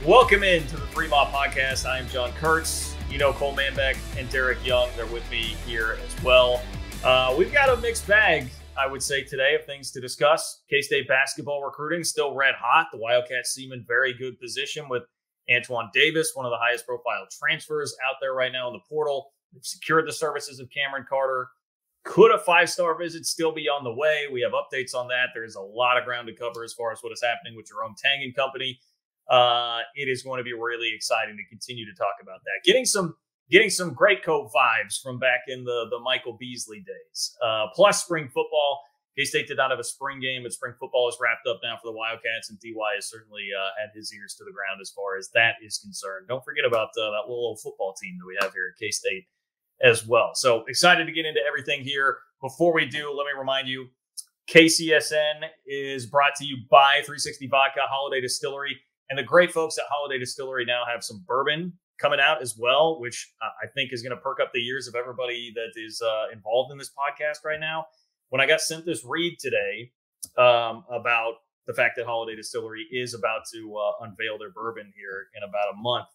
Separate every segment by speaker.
Speaker 1: Welcome into the Three Mile Podcast. I am John Kurtz. You know Cole Manbeck and Derek Young. They're with me here as well. We've got a mixed bag, I would say, today of things to discuss. K-State basketball recruiting still red hot. The Wildcats seem in very good position with Antoine Davis, one of the highest profile transfers out there right now in the portal. They've secured the services of Cameron Carter. Could a five-star visit still be on the way? We have updates on that. There's a lot of ground to cover as far as what is happening with Jerome Tang and company. It is going to be really exciting to continue to talk about that. Getting some great coat vibes from back in the Michael Beasley days. Plus spring football. K-State did not have a spring game, but spring football is wrapped up now for the Wildcats, and DY has certainly had his ears to the ground as far as that is concerned. Don't forget about that little old football team that we have here at K-State as well. So excited to get into everything here. Before we do, let me remind you, KCSN is brought to you by 360 Vodka Holiday Distillery. And the great folks at Holiday Distillery now have some bourbon coming out as well, which I think is going to perk up the ears of everybody that is involved in this podcast right now. When I got sent this read today about the fact that Holiday Distillery is about to unveil their bourbon here in about a month,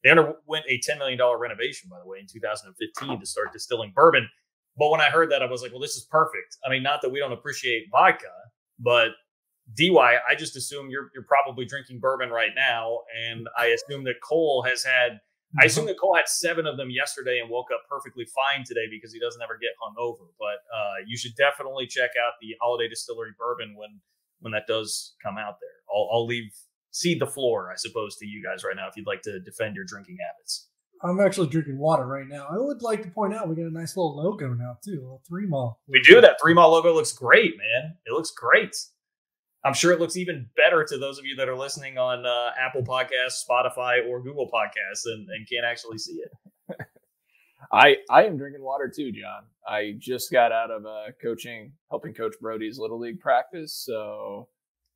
Speaker 1: they underwent a $10 million renovation, by the way, in 2015 to start distilling bourbon. But when I heard that, I was like, well, this is perfect. I mean, not that we don't appreciate vodka, but DY, I just assume you're probably drinking bourbon right now, and I assume that Cole had 7 of them yesterday and woke up perfectly fine today because he doesn't ever get hungover. But you should definitely check out the Holiday Distillery bourbon when that does come out there. I'll cede the floor, I suppose, to you guys right now if you'd like to defend your drinking habits.
Speaker 2: I'm actually drinking water right now. I would like to point out we got a nice little logo now too, a little 3 Mile.
Speaker 1: We do. That 3 Mile logo looks great, man. It looks great. I'm sure it looks even better to those of you that are listening on Apple Podcasts, Spotify, or Google Podcasts and can't actually see it.
Speaker 3: I am drinking water too, John. I just got out of helping Coach Brody's Little League practice, so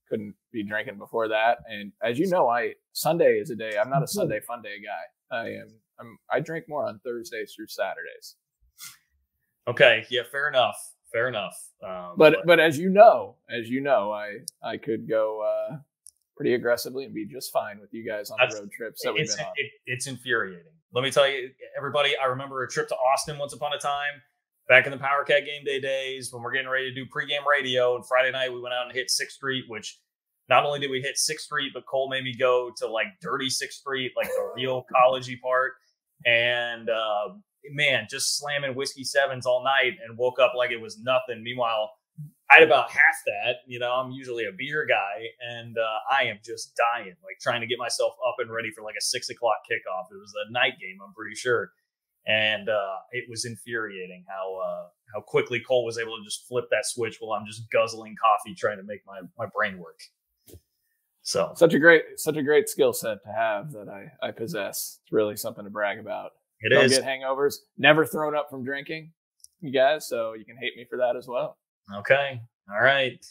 Speaker 3: couldn't be drinking before that. And as you know, Sunday is a day. I'm not a Sunday fun day guy. I drink more on Thursdays through Saturdays.
Speaker 1: Okay, yeah, fair enough. Fair enough.
Speaker 3: But as you know, I could go pretty aggressively and be just fine with you guys on the road trips that we've been on.
Speaker 1: It's infuriating. Let me tell you, everybody, I remember a trip to Austin once upon a time, back in the Power Cat Game Day days when we're getting ready to do pregame radio. And Friday night, we went out and hit 6th Street, which not only did we hit 6th Street, but Cole made me go to like dirty 6th Street, like the real collegey part. And man, just slamming whiskey sevens all night and woke up like it was nothing. Meanwhile, I had about half that. You know, I'm usually a beer guy, and I am just dying, like trying to get myself up and ready for like a 6 o'clock kickoff. It was a night game, I'm pretty sure. And it was infuriating how quickly Cole was able to just flip that switch while I'm just guzzling coffee trying to make my brain work. So
Speaker 3: such a great skill set to have that I possess. It's really something to brag about. Don't get hangovers. Never thrown up from drinking, you guys, so you can hate me for that as well.
Speaker 1: Okay. All right.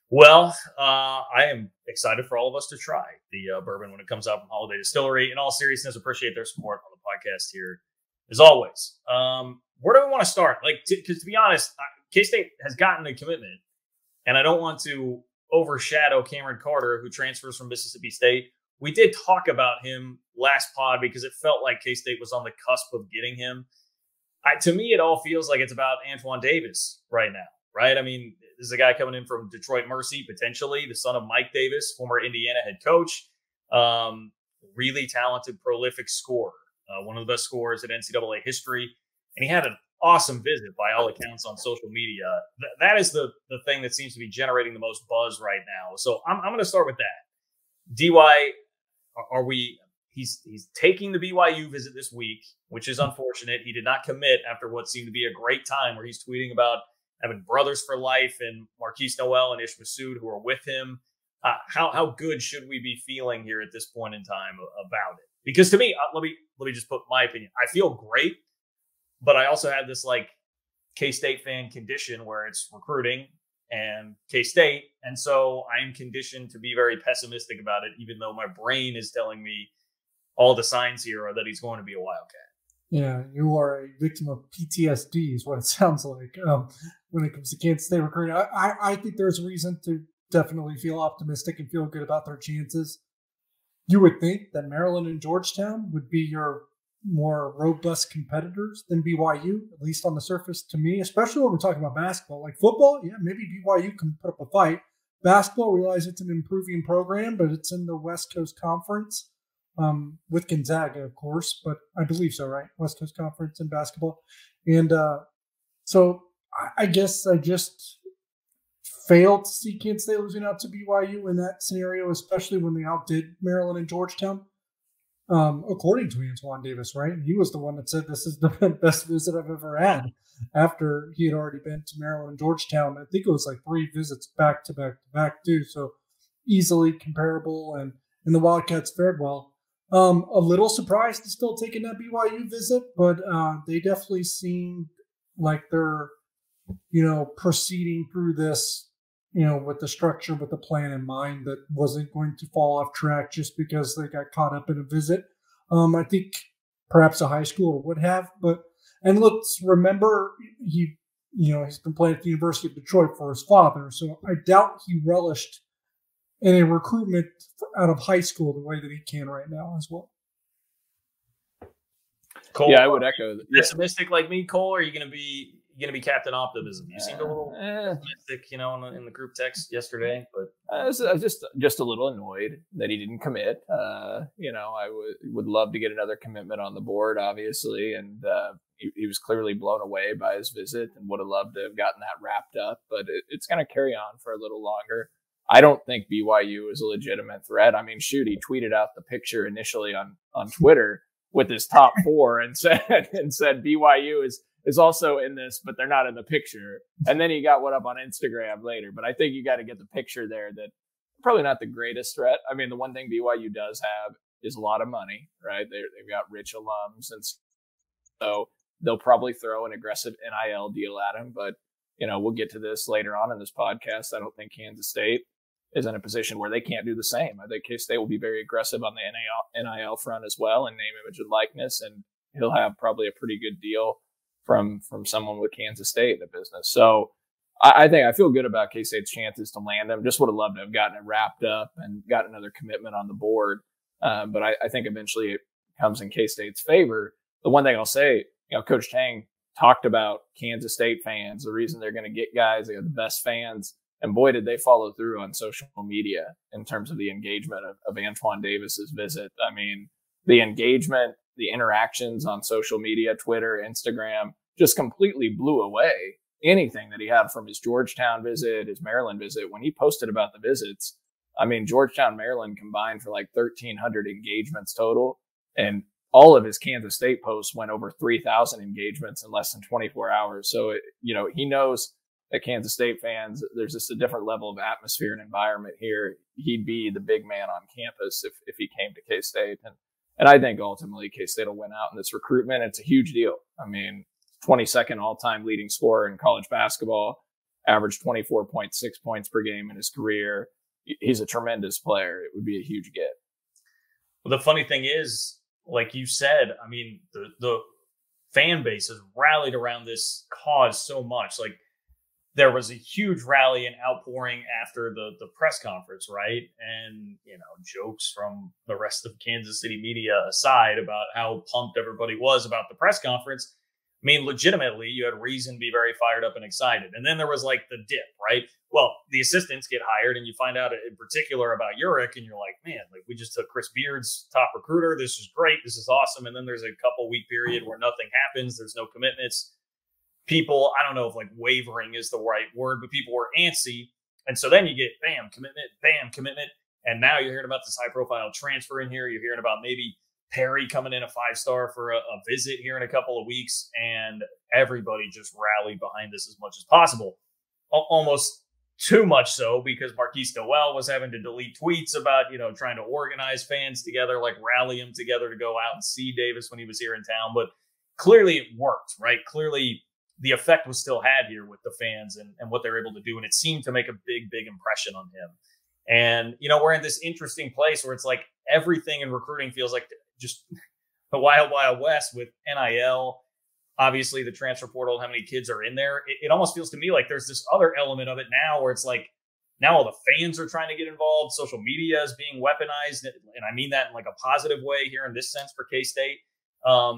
Speaker 1: Well, I am excited for all of us to try the bourbon when it comes out from Holiday Distillery. In all seriousness, appreciate their support on the podcast here, as always. Where do we want to start? Because to be honest, K-State has gotten a commitment, and I don't want to overshadow Cameron Carter, who transfers from Mississippi State. We did talk about him last pod because it felt like K-State was on the cusp of getting him. To me, it all feels like it's about Antoine Davis right now, right? I mean, this is a guy coming in from Detroit Mercy, potentially, the son of Mike Davis, former Indiana head coach. Really talented, prolific scorer. One of the best scorers in NCAA history. And he had an awesome visit by all accounts on social media. That is the thing that seems to be generating the most buzz right now. So I'm going to start with that. DY, he's taking the BYU visit this week, which is unfortunate. He did not commit after what seemed to be a great time where he's tweeting about having brothers for life and Marquise Noel and Ish Massoud who are with him. How good should we be feeling here at this point in time about it? Because to me, let me just put my opinion. I feel great, but I also have this like K-State fan condition where it's recruiting and K-State. And so I am conditioned to be very pessimistic about it, even though my brain is telling me all the signs here are that he's going to be a Wildcat.
Speaker 2: Yeah, you are a victim of PTSD is what it sounds like when it comes to Kansas State recruiting. I think there's a reason to definitely feel optimistic and feel good about their chances. you would think that Maryland and Georgetown would be your more robust competitors than BYU, at least on the surface to me, especially when we're talking about basketball. Like football, yeah, maybe BYU can put up a fight. Basketball, realize it's an improving program, but it's in the West Coast Conference with Gonzaga, of course, but I believe so, right? West Coast Conference in basketball. And so I guess I just failed to see Kansas State losing out to BYU in that scenario, especially when they outdid Maryland and Georgetown. According to Antoine Davis, right? He was the one that said this is the best visit I've ever had after he had already been to Maryland and Georgetown. I think it was like 3 visits back to back to back too. So easily comparable, and the Wildcats fared well. A little surprised to still taking that BYU visit, but they definitely seemed like they're, proceeding through this, with the structure, with the plan in mind that wasn't going to fall off track just because they got caught up in a visit. I think perhaps a high schooler would have, and let's remember he's been playing at the University of Detroit for his father, so I doubt he relished in a recruitment out of high school the way that he can right now as well.
Speaker 1: Cole,
Speaker 3: yeah, I would echo that.
Speaker 1: Pessimistic like me, Cole, or are you going to be Captain Optimism? You seemed a little pessimistic, in the group text yesterday. But
Speaker 3: I was just a little annoyed that he didn't commit. I would love to get another commitment on the board, obviously, and he was clearly blown away by his visit and would have loved to have gotten that wrapped up. But it's going to carry on for a little longer. I don't think BYU is a legitimate threat. I mean, shoot, he tweeted out the picture initially on Twitter with his top 4 and said BYU is also in this, but they're not in the picture. And then he got one up on Instagram later. But I think you got to get the picture there that probably not the greatest threat. I mean, the one thing BYU does have is a lot of money, right? They've got rich alums, and so they'll probably throw an aggressive NIL deal at him. But, we'll get to this later on in this podcast. I don't think Kansas State is in a position where they can't do the same. I think K-State will be very aggressive on the NIL front as well, and name, image, and likeness, and he'll have probably a pretty good deal from someone with Kansas State in the business. So I feel good about K-State's chances to land him. Just would have loved to have gotten it wrapped up and got another commitment on the board. But I think eventually it comes in K-State's favor. The one thing I'll say, Coach Tang talked about Kansas State fans, the reason they're going to get guys, they have the best fans. And boy, did they follow through on social media in terms of the engagement of Antoine Davis's visit. I mean, the engagement, the interactions on social media, Twitter, Instagram, just completely blew away anything that he had from his Georgetown visit, his Maryland visit. When he posted about the visits, I mean, Georgetown, Maryland combined for like 1,300 engagements total. And all of his Kansas State posts went over 3,000 engagements in less than 24 hours. So, he knows that Kansas State fans, there's just a different level of atmosphere and environment here. He'd be the big man on campus if he came to K-State. And I think ultimately K-State will win out in this recruitment. It's a huge deal. I mean, 22nd all-time leading scorer in college basketball, averaged 24.6 points per game in his career. He's a tremendous player. It would be a huge get.
Speaker 1: Well, the funny thing is, like you said, I mean, the fan base has rallied around this cause so much. Like, there was a huge rally and outpouring after the press conference, right? And, jokes from the rest of Kansas City media aside about how pumped everybody was about the press conference. I mean, legitimately, you had reason to be very fired up and excited. And then there was like the dip, right? Well, the assistants get hired and you find out in particular about Urick and you're like, man, like we just took Chris Beard's top recruiter. This is great. This is awesome. And then there's a couple week period where nothing happens. There's no commitments. People, I don't know if like wavering is the right word, but people were antsy. And so then you get bam, commitment. And now you're hearing about this high profile transfer in here. You're hearing about maybe Perry coming in a 5-star for a visit here in a couple of weeks. And everybody just rallied behind this as much as possible. Almost too much so because Marquise Noel was having to delete tweets about, trying to organize fans together, like rally them together to go out and see Davis when he was here in town. But clearly it worked, right? Clearly the effect was still had here with the fans and what they're able to do. And it seemed to make a big impression on him. And, we're in this interesting place where it's like everything in recruiting feels like just the wild west with NIL, obviously the transfer portal, how many kids are in there. It almost feels to me like there's this other element of it now where it's like Now all the fans are trying to get involved. Social media is being weaponized. And I mean that in like a positive way here in this sense for K-State.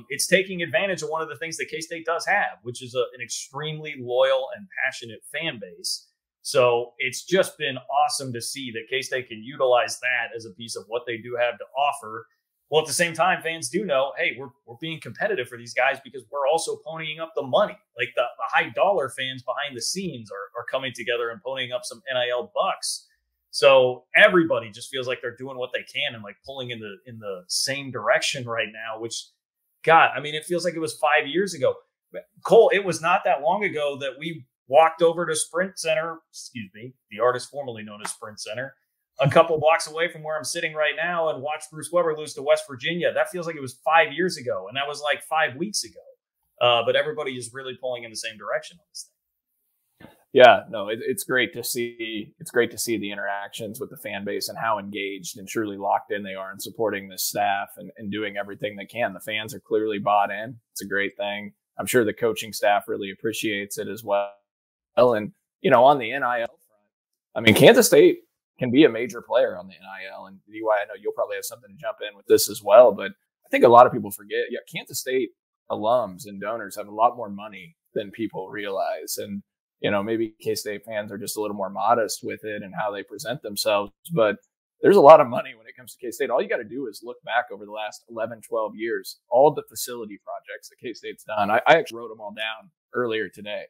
Speaker 1: It's taking advantage of one of the things that K-State does have, which is an extremely loyal and passionate fan base. So it's just been awesome to see that K-State can utilize that as a piece of what they do have to offer. Well, at the same time, fans do know, hey, we're being competitive for these guys because we're also ponying up the money. Like the high dollar fans behind the scenes are coming together and ponying up some NIL bucks. So everybody just feels like they're doing what they can and like pulling in the same direction right now, which, God, I mean, it feels like it was 5 years ago. Cole, it was not that long ago that we walked over to Sprint Center, the artist formerly known as Sprint Center, a couple blocks away from where I'm sitting right now and watched Bruce Weber lose to West Virginia. That feels like it was 5 years ago, and that was like 5 weeks ago. But everybody is really pulling in the same direction on this thing.
Speaker 3: Yeah, no, it's great to see. It's great to see the interactions with the fan base and how engaged and truly locked in they are in supporting the staff and doing everything they can. The fans are clearly bought in. It's a great thing. I'm sure the coaching staff really appreciates it as well. And, on the NIL front, I mean, Kansas State can be a major player on the NIL. And DY, I know you'll probably have something to jump in with this as well, but I think a lot of people forget, Kansas State alums and donors have a lot more money than people realize. And, maybe K-State fans are just a little more modest with it and how they present themselves, but there's a lot of money when it comes to K-State. All you got to do is look back over the last 11, 12 years, all the facility projects that K-State's done. I actually wrote them all down earlier today.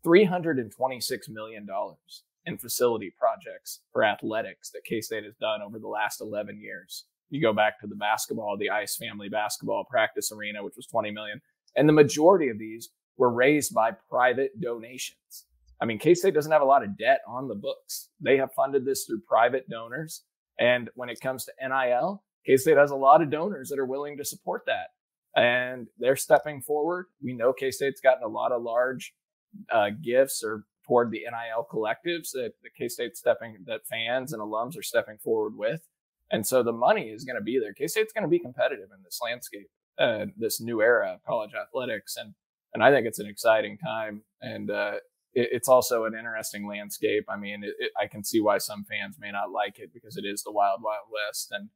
Speaker 3: $326 million in facility projects for athletics that K-State has done over the last 11 years. You go back to the basketball, the Ice Family Basketball Practice Arena, which was $20 million. And the majority of these were raised by private donations. I mean, K-State doesn't have a lot of debt on the books. They have funded this through private donors. And when it comes to NIL, K-State has a lot of donors that are willing to support that. And they're stepping forward. We know K-State's gotten a lot of large gifts or toward the NIL collectives that that fans and alums are stepping forward with. And so the money is going to be there. K-State's going to be competitive in this landscape, this new era of college athletics. And I think it's an exciting time. And it's also an interesting landscape. I mean, I can see why some fans may not like it because it is the wild, wild west. And,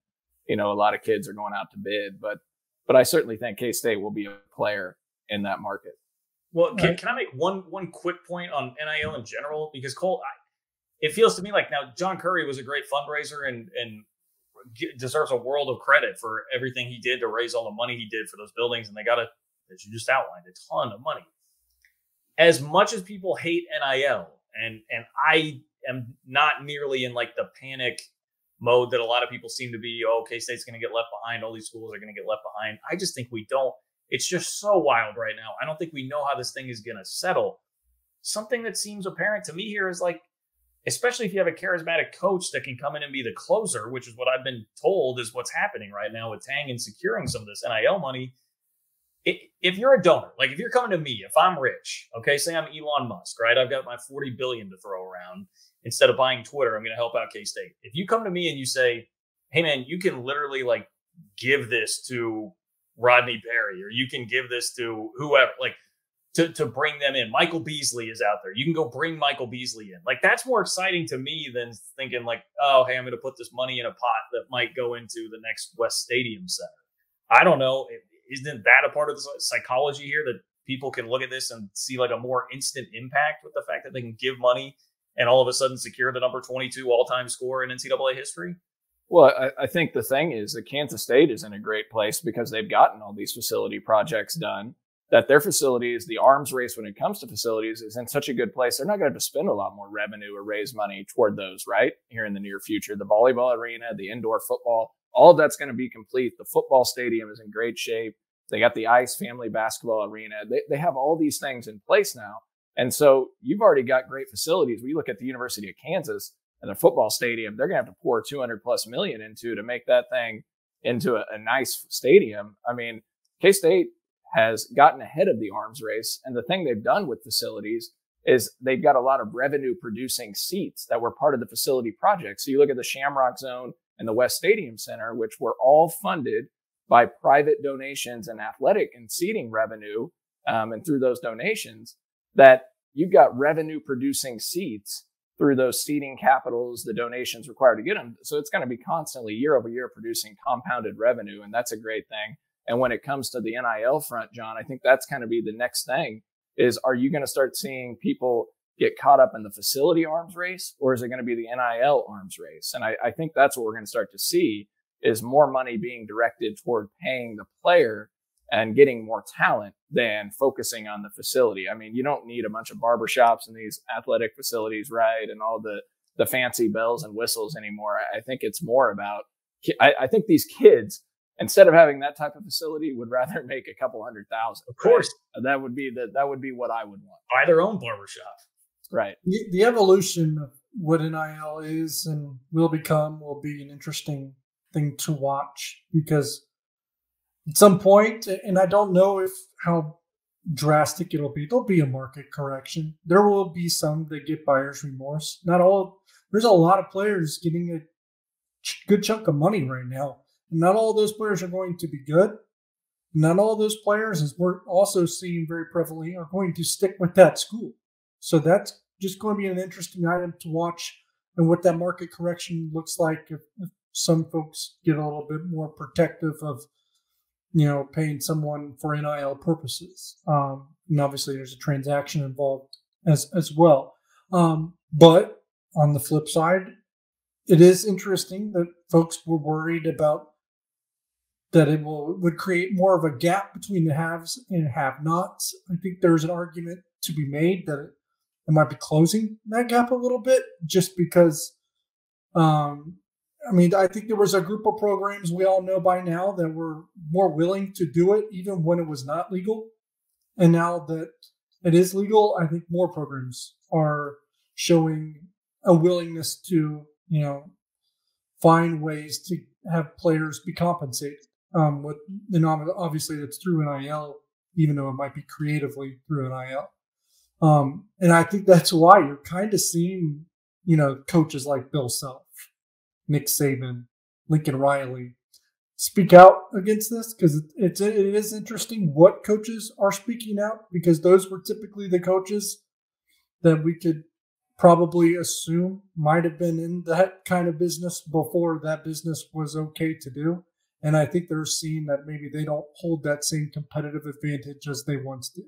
Speaker 3: a lot of kids are going out to bid. But I certainly think K-State will be a player in that market.
Speaker 1: Well, can I make one quick point on NIL in general? Because Cole, it feels to me like now John Curry was a great fundraiser and deserves a world of credit for everything he did to raise all the money he did for those buildings. And they got, as you just outlined, a ton of money. As much as people hate NIL, and I am not nearly in like the panic mode that a lot of people seem to be, K-State's going to get left behind. All these schools are going to get left behind. I just think we don't. It's just so wild right now. I don't think we know how this thing is going to settle. Something that seems apparent to me here is like, especially if you have a charismatic coach that can come in and be the closer, which is what I've been told is what's happening right now with Tang and securing some of this NIL money. If you're a donor, like if you're coming to me, if I'm rich, okay, say I'm Elon Musk, right? I've got my $40 billion to throw around. Instead of buying Twitter, I'm going to help out K-State. If you come to me and you say, hey man, you can literally like give this to Rodney Perry, or you can give this to whoever, like to bring them in. Michael Beasley is out there. You can go bring Michael Beasley in. Like that's more exciting to me than thinking like, oh, hey, I'm going to put this money in a pot that might go into the next West Stadium Center. I don't know. Isn't that a part of the psychology here that people can look at this and see like a more instant impact with the fact that they can give money and all of a sudden secure the number 22 all-time score in NCAA history?
Speaker 3: Well, I think the thing is that Kansas State is in a great place because they've gotten all these facility projects done, that their facilities, the arms race when it comes to facilities is in such a good place. They're not going to have to spend a lot more revenue or raise money toward those, right? Here in the near future, the volleyball arena, the indoor football, all of that's going to be complete. The football stadium is in great shape. They got the Ice Family Basketball Arena. They have all these things in place now. And so you've already got great facilities. We look at the University of Kansas and their football stadium, they're going to have to pour $200+ million into to make that thing into a nice stadium. I mean, K-State has gotten ahead of the arms race. And the thing they've done with facilities is they've got a lot of revenue producing seats that were part of the facility project. So you look at the Shamrock Zone and the West Stadium Center, which were all funded by private donations and athletic and seating revenue. And through those donations, that you've got revenue producing seats through those seeding capitals, the donations required to get them. So it's going to be constantly year over year producing compounded revenue. And that's a great thing. And when it comes to the NIL front, John, I think that's going to be the next thing is, are you going to start seeing people get caught up in the facility arms race, or is it going to be the NIL arms race? And I think that's what we're going to start to see is more money being directed toward paying the player and getting more talent than focusing on the facility. I mean, you don't need a bunch of barbershops in these athletic facilities, right? And all the fancy bells and whistles anymore. I think it's more about, I think these kids, instead of having that type of facility, would rather make a couple $100,000.
Speaker 1: Of course.
Speaker 3: Right? That would be what I would want.
Speaker 1: Buy their own barbershop.
Speaker 3: Right.
Speaker 2: The evolution of what NIL is and will become will be an interesting thing to watch, because at some point, and I don't know how drastic it'll be, there'll be a market correction. There will be some that get buyer's remorse. Not all. There's a lot of players getting a good chunk of money right now. Not all those players are going to be good. Not all those players, as we're also seeing very prevalently, are going to stick with that school. So that's just going to be an interesting item to watch, and what that market correction looks like if some folks get a little bit more protective of, paying someone for NIL purposes. And obviously there's a transaction involved as well. But on the flip side, it is interesting that folks were worried about that it would create more of a gap between the haves and have-nots. I think there's an argument to be made that it might be closing that gap a little bit, just because, I think there was a group of programs we all know by now that were more willing to do it even when it was not legal. And now that it is legal, I think more programs are showing a willingness to, find ways to have players be compensated. Obviously that's through NIL, even though it might be creatively through NIL. And I think that's why you're kind of seeing, coaches like Bill Self, Nick Saban, Lincoln Riley speak out against this, because it is interesting what coaches are speaking out, because those were typically the coaches that we could probably assume might have been in that kind of business before that business was okay to do. And I think they're seeing that maybe they don't hold that same competitive advantage as they once did.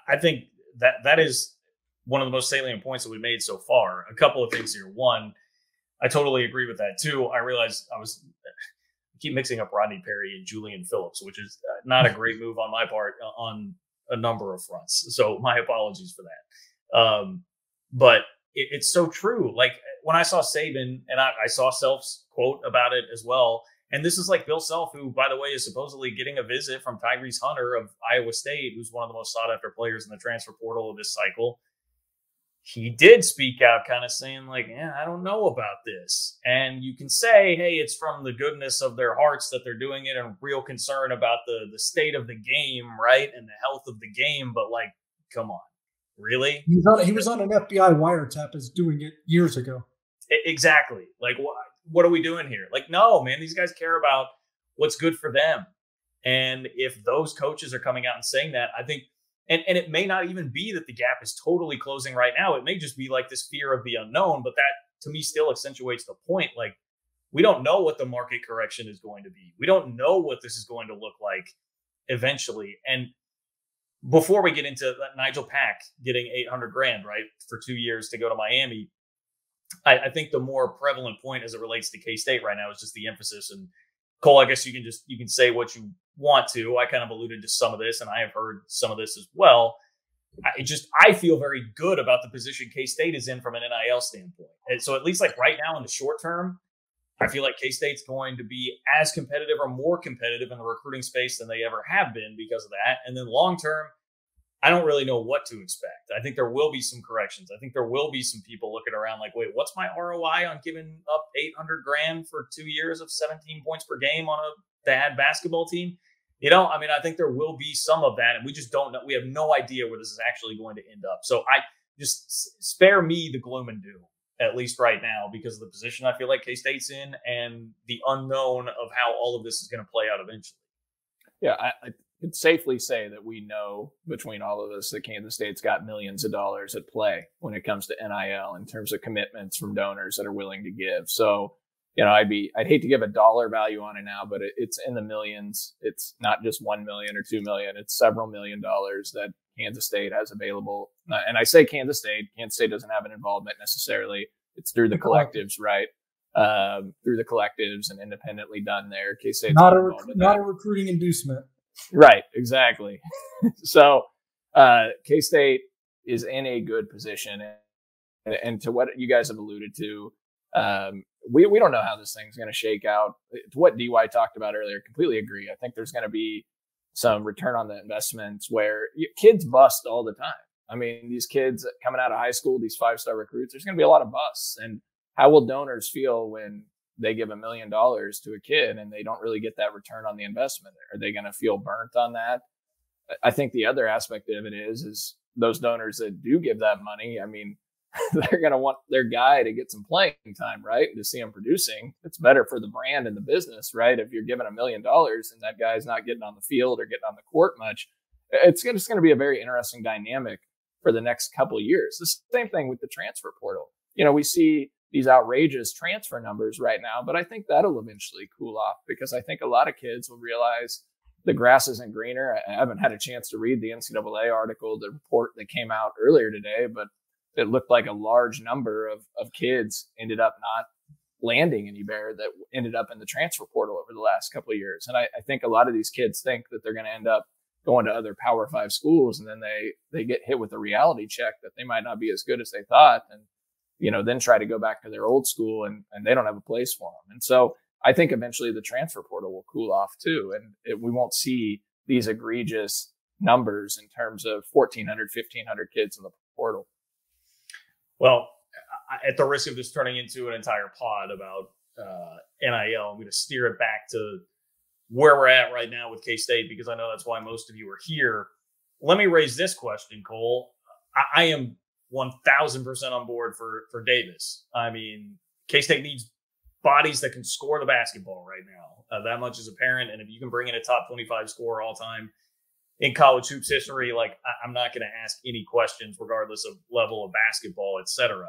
Speaker 1: I think that is one of the most salient points that we made so far. A couple of things here. One, I totally agree with that. Two, I realized I keep mixing up Rodney Perry and Julian Phillips, which is not a great move on my part on a number of fronts. So my apologies for that. But it's so true. Like when I saw Saban, and I saw Self's quote about it as well. And this is like Bill Self, who, by the way, is supposedly getting a visit from Tyrese Hunter of Iowa State, who's one of the most sought after players in the transfer portal of this cycle. He did speak out kind of saying like, I don't know about this. And you can say, hey, it's from the goodness of their hearts that they're doing it and real concern about the state of the game, right? And the health of the game. But like, come on, really?
Speaker 2: He was on an FBI wiretap as doing it years ago.
Speaker 1: Exactly. Like, what are we doing here? Like, no, man, these guys care about what's good for them. And if those coaches are coming out and saying that, I think, and it may not even be that the gap is totally closing right now. It may just be like this fear of the unknown, but that to me still accentuates the point. Like, we don't know what the market correction is going to be. We don't know what this is going to look like eventually. And before we get into Nigel Pack getting $800,000, right, for 2 years to go to Miami, I think the more prevalent point as it relates to K-State right now is just the emphasis. And Cole, I guess you can say what you want to. I kind of alluded to some of this, and I have heard some of this as well. I feel very good about the position K-State is in from an NIL standpoint. And so at least like right now in the short term, I feel like K-State's going to be as competitive or more competitive in the recruiting space than they ever have been because of that. And then long term, I don't really know what to expect. I think there will be some corrections. I think there will be some people looking around like, wait, what's my ROI on giving up $800,000 for 2 years of 17 points per game on a bad basketball team? I think there will be some of that, and we just don't know. We have no idea where this is actually going to end up. So I just spare me the gloom and doom, at least right now, because of the position I feel like K-State's in and the unknown of how all of this is going to play out eventually.
Speaker 3: Yeah, could safely say that we know between all of us that Kansas State's got millions of dollars at play when it comes to NIL in terms of commitments from donors that are willing to give. So, I'd hate to give a dollar value on it now, but it's in the millions. It's not just 1 million or 2 million. It's several $1 million that Kansas State has available. And I say Kansas State doesn't have an involvement necessarily. It's through the collectives, right? Through the collectives and independently done there. K-State's
Speaker 2: not a recruiting inducement.
Speaker 3: Right, exactly. So K-State is in a good position. And to what you guys have alluded to, we don't know how this thing's going to shake out. To what DY talked about earlier, completely agree. I think there's going to be some return on the investments where kids bust all the time. I mean, these kids coming out of high school, these 5-star recruits, there's going to be a lot of busts. And how will donors feel when they give $1 million to a kid and they don't really get that return on the investment? Are they going to feel burnt on that? I think the other aspect of it is those donors that do give that money, I mean, they're going to want their guy to get some playing time, right? And to see him producing. It's better for the brand and the business, right? If you're giving $1 million and that guy's not getting on the field or getting on the court much, it's going to be a very interesting dynamic for the next couple of years. The same thing with the transfer portal. We see these outrageous transfer numbers right now, but I think that'll eventually cool off because I think a lot of kids will realize the grass isn't greener. I haven't had a chance to read the NCAA article, the report that came out earlier today, but it looked like a large number of kids ended up not landing anywhere that ended up in the transfer portal over the last couple of years. And I think a lot of these kids think that they're going to end up going to other Power 5 schools, and then they get hit with a reality check that they might not be as good as they thought. And, then try to go back to their old school and they don't have a place for them. And so I think eventually the transfer portal will cool off too. And we won't see these egregious numbers in terms of 1,400, 1,500 kids in the portal.
Speaker 1: Well, at the risk of this turning into an entire pod about NIL, I'm going to steer it back to where we're at right now with K-State, because I know that's why most of you are here. Let me raise this question, Cole. I am 1,000% on board for Davis. I mean, K-State needs bodies that can score the basketball right now. That much is apparent. And if you can bring in a top 25 scorer all time in college hoops history, I'm not going to ask any questions regardless of level of basketball, et cetera.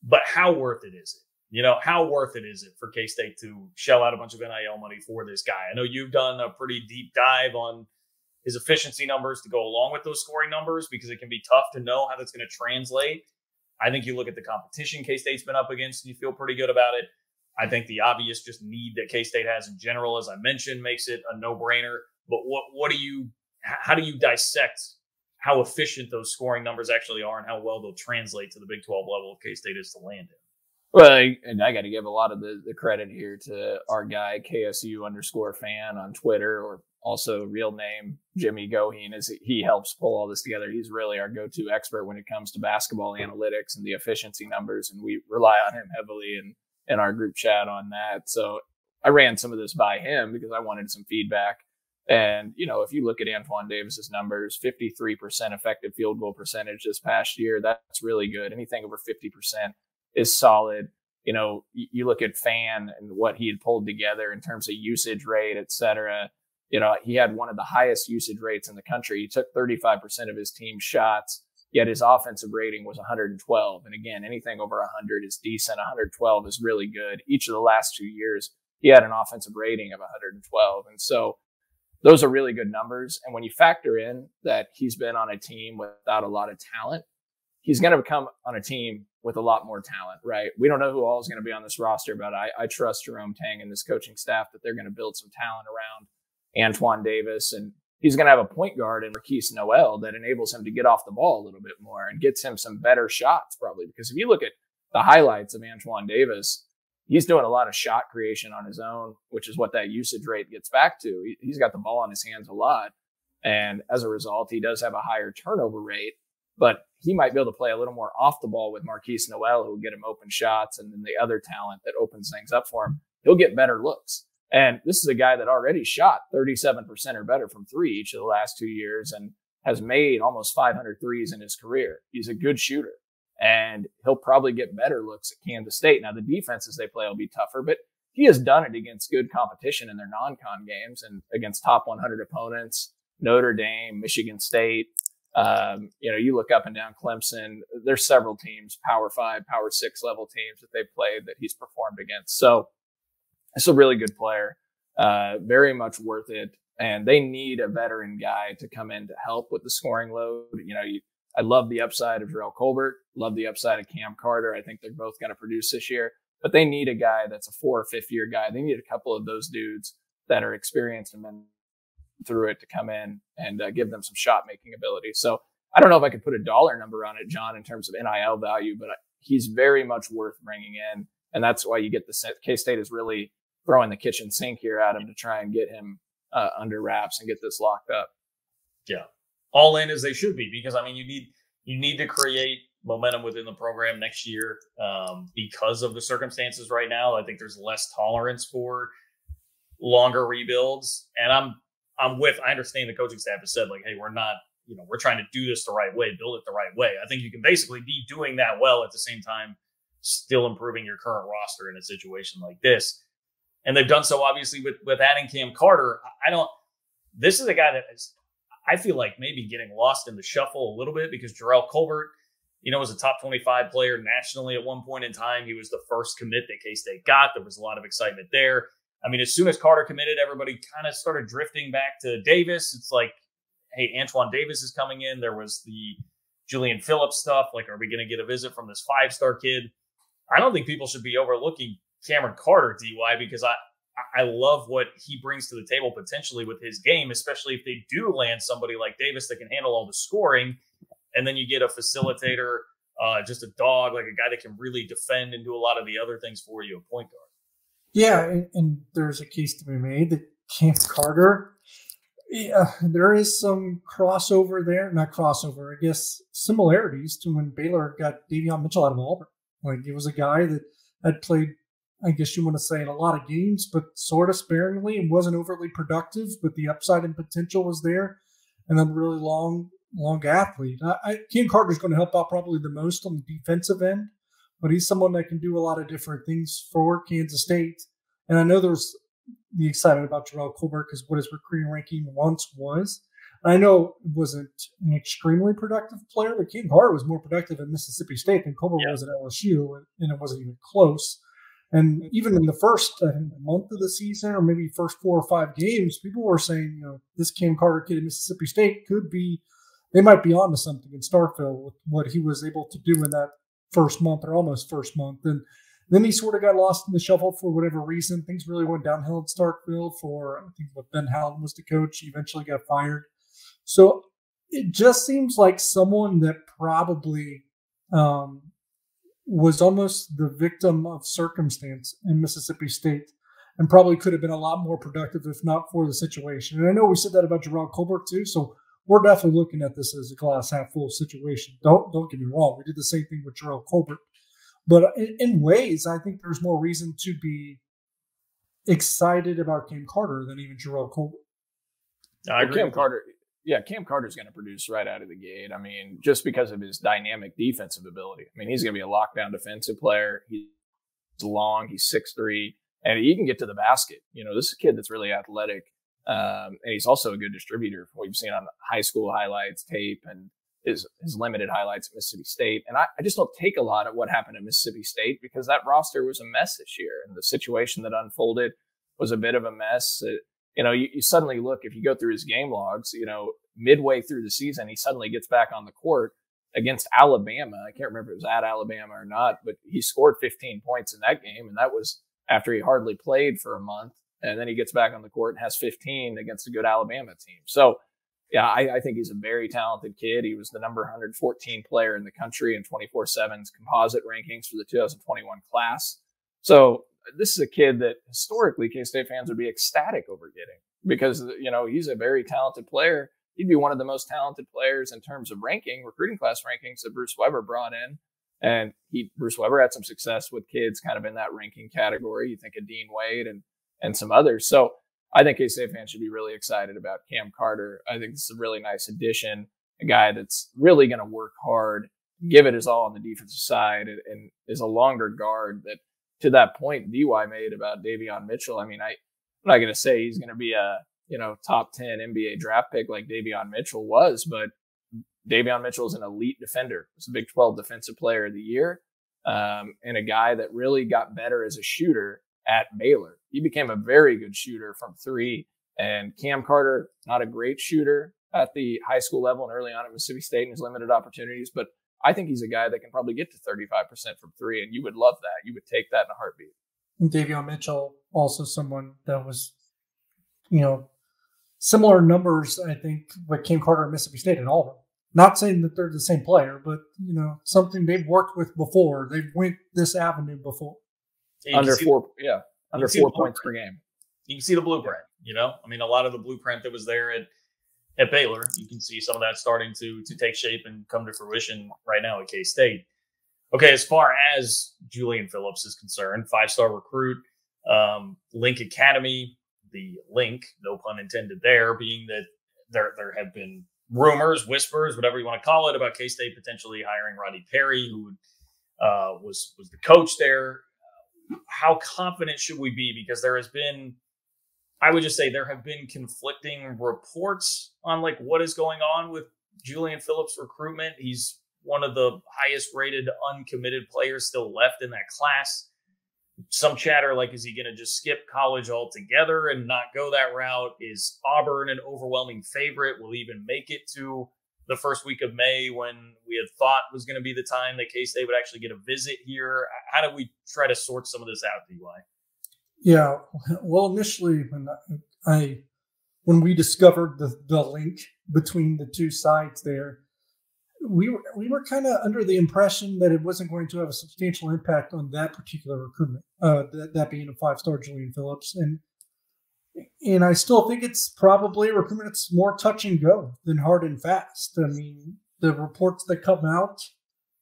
Speaker 1: But how worth it is it? How worth it is it for K-State to shell out a bunch of NIL money for this guy? I know you've done a pretty deep dive on his efficiency numbers to go along with those scoring numbers, because it can be tough to know how that's going to translate. I think you look at the competition K-State's been up against and you feel pretty good about it. I think the obvious just need that K-State has in general, as I mentioned, makes it a no-brainer. But how do you dissect how efficient those scoring numbers actually are and how well they'll translate to the Big 12 level if K-State is to land in?
Speaker 3: Well, and I got to give a lot of the credit here to our guy, KSU_fan on Twitter, or also real name Jimmy Goheen, as he helps pull all this together. He's really our go-to expert when it comes to basketball analytics and the efficiency numbers, and we rely on him heavily in our group chat on that. So I ran some of this by him because I wanted some feedback. And, if you look at Antoine Davis's numbers, 53% effective field goal percentage this past year, that's really good. Anything over 50% is solid. You look at Fan and what he had pulled together in terms of usage rate, et cetera. He had one of the highest usage rates in the country. He took 35% of his team's shots, yet his offensive rating was 112. And again, anything over 100 is decent. 112 is really good. Each of the last 2 years, he had an offensive rating of 112. And so those are really good numbers. And when you factor in that he's been on a team without a lot of talent, he's going to become on a team with a lot more talent, right? We don't know who all is going to be on this roster, but I trust Jerome Tang and this coaching staff that they're going to build some talent around Antoine Davis. And he's going to have a point guard in Marquise Noel that enables him to get off the ball a little bit more and gets him some better shots probably. Because if you look at the highlights of Antoine Davis, he's doing a lot of shot creation on his own, which is what that usage rate gets back to. He's got the ball on his hands a lot. And as a result, he does have a higher turnover rate, but he might be able to play a little more off the ball with Marquise Noel, who will get him open shots. And then the other talent that opens things up for him, he'll get better looks. And this is a guy that already shot 37% or better from three each of the last 2 years and has made almost 500 threes in his career. He's a good shooter. And he'll probably get better looks at Kansas State. Now, the defenses they play will be tougher, but he has done it against good competition in their non-con games and against top 100 opponents. Notre Dame, Michigan State. You look up and down Clemson. There's several teams, Power 5, Power 6 level teams that they've played that he's performed against. So it's a really good player, very much worth it. And they need a veteran guy to come in to help with the scoring load. I love the upside of Jerrell Colbert, love the upside of Cam Carter. I think they're both going to produce this year, but they need a guy that's a 4th or 5th year guy. They need a couple of those dudes that are experienced and been through it to come in and give them some shot making ability. So I don't know if I could put a dollar number on it, John, in terms of NIL value, but he's very much worth bringing in. And that's why you get the K-State is really throwing the kitchen sink here at him to try and get him under wraps and get this locked up.
Speaker 1: Yeah. All in as they should be, because you need to create momentum within the program next year because of the circumstances right now. I think there's less tolerance for longer rebuilds, and I understand the coaching staff has said, like, hey, we're not, we're trying to do this the right way, build it the right way. I think you can basically be doing that well at the same time, still improving your current roster in a situation like this. And they've done so obviously with adding Cam Carter. This is a guy that I feel like maybe getting lost in the shuffle a little bit, because Jerrell Colbert, was a top 25 player nationally at one point in time. He was the first commit that K-State got. There was a lot of excitement there. As soon as Carter committed, everybody kind of started drifting back to Davis. It's like, hey, Antoine Davis is coming in. There was the Julian Phillips stuff. Like, are we going to get a visit from this 5-star kid? I don't think people should be overlooking Cameron Carter, DY, because I love what he brings to the table potentially with his game, especially if they do land somebody like Davis that can handle all the scoring. And then you get a facilitator, just a dog, like a guy that can really defend and do a lot of the other things for you, a point guard.
Speaker 2: Yeah, and there's a case to be made that Cam Carter, there is some crossover there. Not crossover, I guess similarities to when Baylor got Davio Mitchell out of Auburn. Like, he was a guy that had played, I guess you want to say, in a lot of games, but sort of sparingly, and wasn't overly productive, but the upside and potential was there. And then really long athlete. Cam Carter's going to help out probably the most on the defensive end, but he's someone that can do a lot of different things for Kansas State. And I know there's the excitement about Jerrell Colbert because what his recruiting ranking once was. I know it wasn't an extremely productive player, but Cam Carter was more productive at Mississippi State than Colbert was at LSU, and it wasn't even close. And even in the first month of the season, or maybe first 4 or 5 games, people were saying, this Cam Carter kid at Mississippi State they might be onto something in Starkville with what he was able to do in that first month or almost first month. And then he sort of got lost in the shuffle for whatever reason. Things really went downhill at Starkville I think what Ben Howland was the coach. He eventually got fired. So it just seems like someone that probably was almost the victim of circumstance in Mississippi State and probably could have been a lot more productive if not for the situation. And I know we said that about Jerrell Colbert too, so we're definitely looking at this as a glass half full situation. Don't get me wrong. We did the same thing with Jerrell Colbert. But in ways, I think there's more reason to be excited about Cam Carter than even Jerrell Colbert.
Speaker 3: I agree. Cam Carter's going to produce right out of the gate. Just because of his dynamic defensive ability. He's going to be a lockdown defensive player. He's long. He's 6'3", and he can get to the basket. This is a kid that's really athletic. And he's also a good distributor from what you've seen on high school highlights, tape, and his limited highlights at Mississippi State. And I just don't take a lot of what happened at Mississippi State because that roster was a mess this year. And the situation that unfolded was a bit of a mess. You suddenly look, if you go through his game logs, midway through the season, he suddenly gets back on the court against Alabama. I can't remember if it was at Alabama or not, but he scored 15 points in that game. And that was after he hardly played for a month. And then he gets back on the court and has 15 against a good Alabama team. So, yeah, I think he's a very talented kid. He was the number 114 player in the country in 24/7's composite rankings for the 2021 class. So this is a kid that historically K-State fans would be ecstatic over getting because, he's a very talented player. He'd be one of the most talented players in terms of recruiting class rankings that Bruce Weber brought in. And Bruce Weber had some success with kids kind of in that ranking category. You think of Dean Wade and some others. So I think K-State fans should be really excited about Cam Carter. I think this is a really nice addition, a guy that's really going to work hard, give it his all on the defensive side, and is a longer guard that, to that point DY made about Davio Mitchell. I'm not going to say he's going to be a top 10 NBA draft pick like Davio Mitchell was, but Davio Mitchell is an elite defender. He was a Big 12 Defensive Player of the Year, and a guy that really got better as a shooter at Baylor. He became a very good shooter from three. And Cam Carter, not a great shooter at the high school level and early on at Mississippi State in his limited opportunities, but I think he's a guy that can probably get to 35% from three, and you would love that. You would take that in a heartbeat.
Speaker 2: And Davio Mitchell, also someone that was, similar numbers, I think, like Cam Carter at Mississippi State and Auburn. Not saying that they're the same player, but, something they've worked with before. They've went this avenue before.
Speaker 1: Yeah,
Speaker 3: under 4 points per game.
Speaker 1: You can see the blueprint, a lot of the blueprint that was there at Baylor, you can see some of that starting to take shape and come to fruition right now at K-State. Okay, as far as Julian Phillips is concerned, 5-star recruit, Link Academy, the link, no pun intended there, being that there have been rumors, whispers, whatever you want to call it, about K-State potentially hiring Rodney Perry, who was the coach there. How confident should we be? Because there has been, I would just say there have been conflicting reports on what is going on with Julian Phillips' recruitment. He's one of the highest rated uncommitted players still left in that class. Some chatter is he going to just skip college altogether and not go that route? Is Auburn an overwhelming favorite? Will he even make it to the first week of May when we had thought was going to be the time that K-State would actually get a visit here? How do we try to sort some of this out, DY?
Speaker 2: Yeah, well, initially when we discovered the link between the two sides there, we were kind of under the impression that it wasn't going to have a substantial impact on that particular recruitment, that being a 5-star Julian Phillips. And I still think it's probably a recruitment that's more touch and go than hard and fast. I mean, the reports that come out,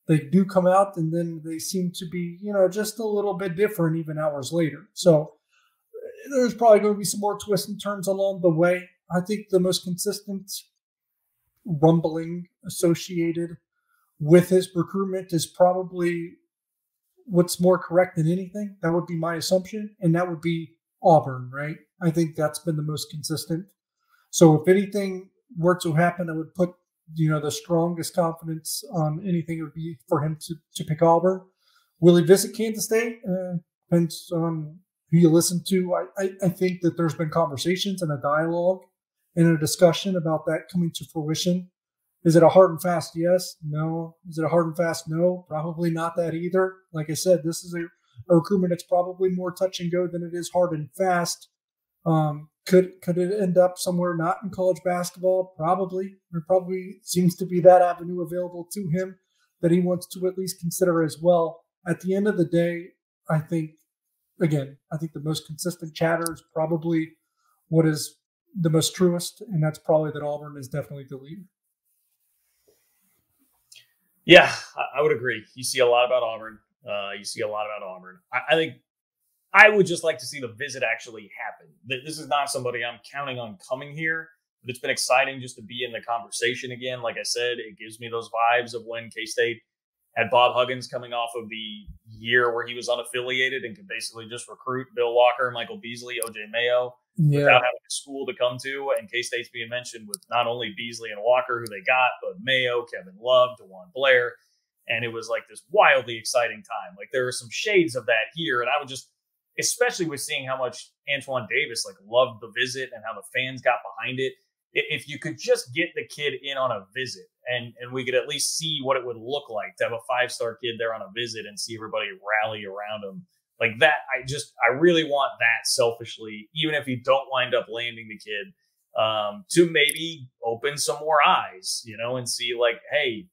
Speaker 2: they do come out, and then they seem to be, just a little bit different even hours later. So there's probably going to be some more twists and turns along the way. I think the most consistent rumbling associated with his recruitment is probably what's more correct than anything. That would be my assumption, and that would be Auburn, right? I think that's been the most consistent. So if anything were to happen, I would put the strongest confidence on anything. It would be for him to pick Auburn. Will he visit Kansas State? Depends on who you listen to. I think that there's been conversations and a dialogue and a discussion about that coming to fruition. Is it a hard and fast yes? No. Is it a hard and fast no? Probably not that either. Like I said, this is a recruitment that's probably more touch and go than it is hard and fast. Could it end up somewhere not in college basketball? Probably. There probably seems to be that avenue available to him that he wants to at least consider as well. At the end of the day, I think the most consistent chatter is probably what is the most truest, and that's probably that Auburn is definitely the leader.
Speaker 1: Yeah, I would agree. You see a lot about Auburn. I think I would just like to see the visit actually happen. This is not somebody I'm counting on coming here, but it's been exciting just to be in the conversation again. Like I said, it gives me those vibes of when K-State had Bob Huggins coming off of the year where he was unaffiliated and could basically just recruit Bill Walker, Michael Beasley, OJ Mayo without having a school to come to. And K-State's being mentioned with not only Beasley and Walker, who they got, but Mayo, Kevin Love, DeJuan Blair. And it was this wildly exciting time. There are some shades of that here. And I would just, especially with seeing how much Antoine Davis loved the visit and how the fans got behind it. If you could just get the kid in on a visit and we could at least see what it would look like to have a 5-star kid there on a visit and see everybody rally around him like that. I really want that selfishly, even if you don't wind up landing the kid, to maybe open some more eyes, and see hey,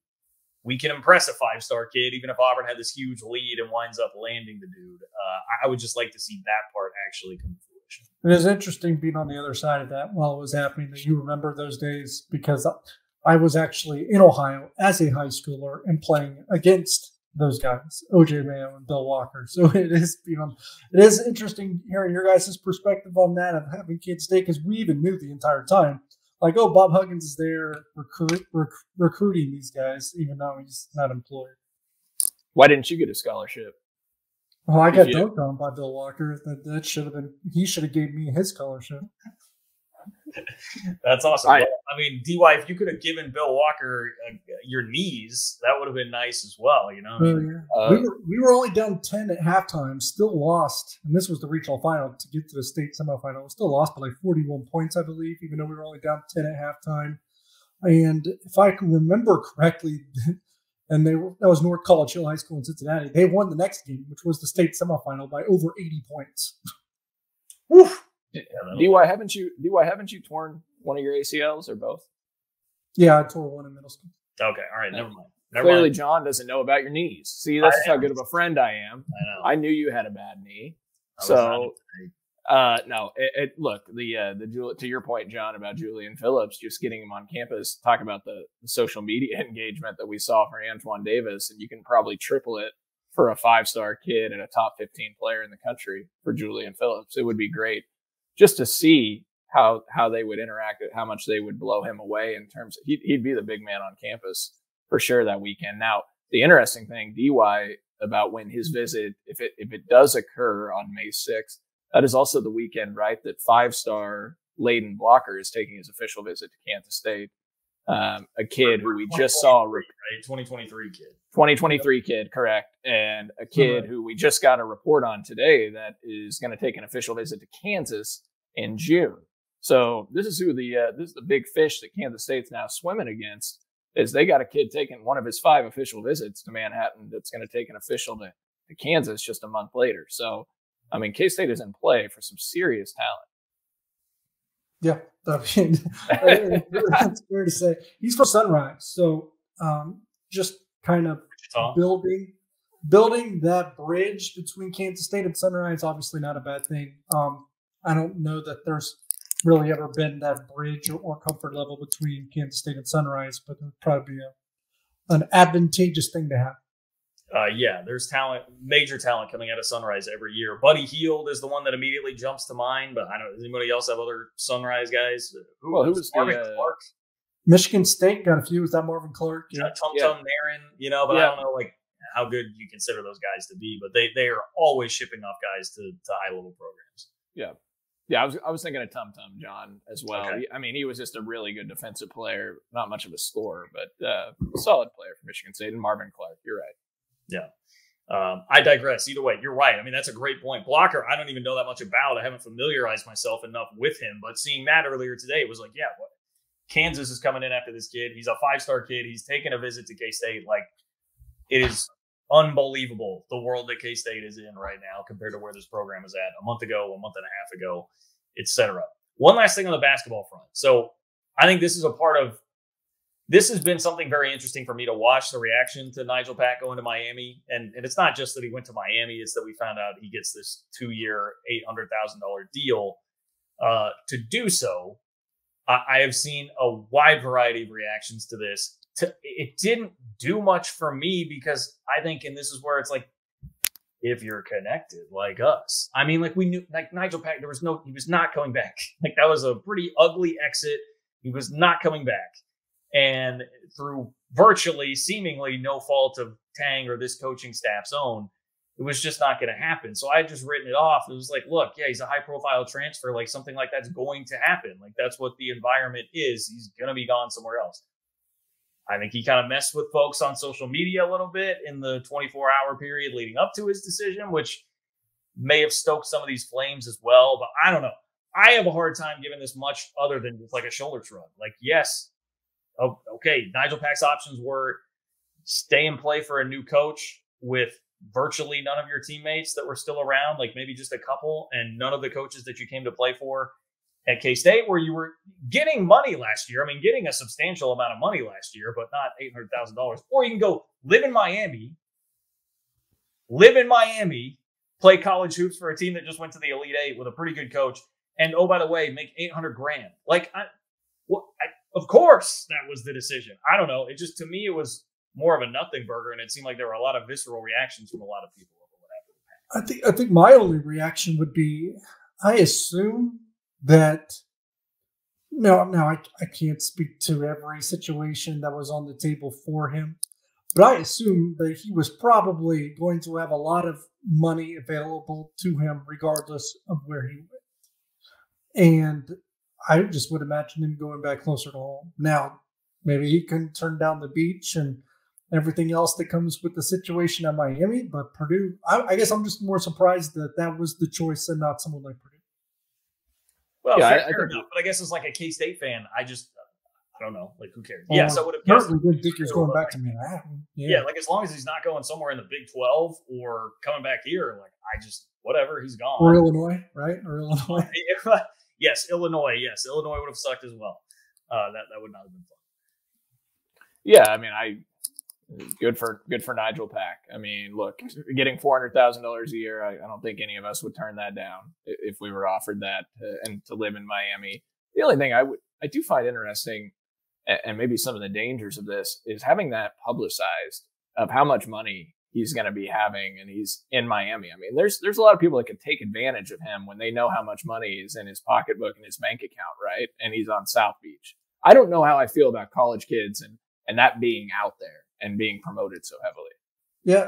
Speaker 1: we can impress a 5-star kid, even if Auburn had this huge lead and winds up landing the dude. I would just like to see that part actually come to fruition.
Speaker 2: It is interesting being on the other side of that while it was happening, that you remember those days, because I was actually in Ohio as a high schooler and playing against those guys, OJ Mayo and Bill Walker. So it is interesting hearing your guys' perspective on that of having Kansas State, because we even knew the entire time, Bob Huggins is there recruiting these guys, even though he's not employed.
Speaker 3: Why didn't you get a scholarship?
Speaker 2: Well, I got dunked on by Bill Walker. That should have been. He should have gave me his scholarship.
Speaker 1: That's awesome. I mean, DY, if you could have given Bill Walker your knees, that would have been nice as well. You know,
Speaker 2: we were only down 10 at halftime, still lost, and this was the regional final to get to the state semifinal. We still lost by like 41 points, I believe, even though we were only down 10 at halftime. And if I can remember correctly, and that was North College Hill High School in Cincinnati. They won the next game, which was the state semifinal, by over 80 points.
Speaker 3: Woof. DY, haven't you torn one of your ACLs or both?
Speaker 2: Yeah, I tore one in middle school.
Speaker 1: Okay, all right, never mind.
Speaker 3: Clearly, John doesn't know about your knees. See, that's how good of a friend I am.
Speaker 1: I know.
Speaker 3: I knew you had a bad knee. So, no. Look, to your point, John, about Julian Phillips, just getting him on campus. Talk about the social media engagement that we saw for Antoine Davis, and you can probably triple it for a 5-star kid and a top 15 player in the country for Julian Phillips. It would be great just to see how they would interact, how much they would blow him away in terms of he'd be the big man on campus for sure that weekend. Now, the interesting thing, DY, about when his visit, if it does occur on May 6th, that is also the weekend, right, that 5-star Layden Blocker is taking his official visit to Kansas State. A kid who we just saw, right?
Speaker 1: 2023 kid.
Speaker 3: 2023 kid, correct. And a kid who we just got a report on today that is going to take an official visit to Kansas in June. So this is the big fish that Kansas State's now swimming against, is they got a kid taking one of his 5 official visits to Manhattan that's going to take an official to Kansas just a month later. So, I mean, K-State is in play for some serious talent.
Speaker 2: Yeah, I mean, that's fair to say. He's from Sunrise, so just kind of building that bridge between Kansas State and Sunrise, obviously not a bad thing. I don't know that there's really ever been that bridge or comfort level between Kansas State and Sunrise, but it would probably be an advantageous thing to have.
Speaker 1: Yeah, there's talent, major talent coming out of Sunrise every year. Buddy Hield is the one that immediately jumps to mind, but I don't know. Does anybody else have other Sunrise guys? Who was Marvin Clark?
Speaker 2: Michigan State got a few. Was that Marvin Clark?
Speaker 1: Tum Naren, but I don't know how good you consider those guys to be, but they are always shipping off guys to high level programs.
Speaker 3: Yeah. I was thinking of Tum John as well. Okay. I mean, he was just a really good defensive player, not much of a scorer, but solid player for Michigan State. And Marvin Clark, you're right.
Speaker 1: Yeah. I digress. Either way, you're right. I mean, that's a great point. Blocker, I don't even know that much about. I haven't familiarized myself enough with him, but seeing that earlier today, it was like, Kansas is coming in after this kid. He's a 5-star kid. He's taking a visit to K-State. Like, it is unbelievable the world that K-State is in right now compared to where this program is at a month ago, a month and a half ago, etc. One last thing on the basketball front. So I think this has been something very interesting for me to watch, the reaction to Nigel Pack going to Miami. And it's not just that he went to Miami, it's that we found out he gets this 2-year, $800,000 deal to do so. I have seen a wide variety of reactions to this. It didn't do much for me because I think, and this is where it's like, if you're connected like us, I mean, like we knew, like Nigel Pack, he was not coming back. Like that was a pretty ugly exit. He was not coming back. And through virtually, seemingly no fault of Tang or this coaching staff's own, it was just not going to happen. So I had just written it off. It was like, look, he's a high-profile transfer. Like something like that's going to happen. Like that's what the environment is. He's going to be gone somewhere else. I think he kind of messed with folks on social media a little bit in the 24-hour period leading up to his decision, which may have stoked some of these flames as well. But I don't know. I have a hard time giving this much other than just like a shoulder shrug. Like, yes, okay, Nigel Pack's options were stay and play for a new coach with virtually none of your teammates that were still around, like maybe just a couple, and none of the coaches that you came to play for at K-State, where you were getting money last year. I mean, getting a substantial amount of money last year, but not $800,000. Or you can go live in Miami, play college hoops for a team that just went to the Elite Eight with a pretty good coach, and oh, by the way, make $800,000. Like, of course, that was the decision. I don't know. It just, to me, it was more of a nothing burger, and it seemed like there were a lot of visceral reactions from a lot of people over what happened.
Speaker 2: I think my only reaction would be, I assume that I can't speak to every situation that was on the table for him, but I assume that he was probably going to have a lot of money available to him regardless of where he went. And I just would imagine him going back closer to home. Now, maybe he can turn down the beach and everything else that comes with the situation at Miami, but Purdue, I guess I'm just more surprised that that was the choice and not someone like Purdue.
Speaker 1: Well, fair enough. But I guess as like a K-State fan, I don't know. Like, who cares? Yes, I would have guessed.
Speaker 2: I didn't think he was going back to Manhattan.
Speaker 1: Yeah, like as long as he's not going somewhere in the Big 12 or coming back here, like whatever, he's gone.
Speaker 2: Or Illinois, right? Or Illinois.
Speaker 1: Yes, Illinois. Yes, Illinois would have sucked as well. That would not have been fun.
Speaker 3: Yeah, I mean, good for Nigel Pack. I mean, look, getting $400,000 a year, I don't think any of us would turn that down if we were offered that and to live in Miami. The only thing I do find interesting, and maybe some of the dangers of this, is having that publicized of how much money he's going to be having, and he's in Miami. I mean, there's a lot of people that can take advantage of him when they know how much money is in his pocketbook and his bank account, right? And he's on South Beach. I don't know how I feel about college kids and that being out there and being promoted so heavily.
Speaker 2: Yeah,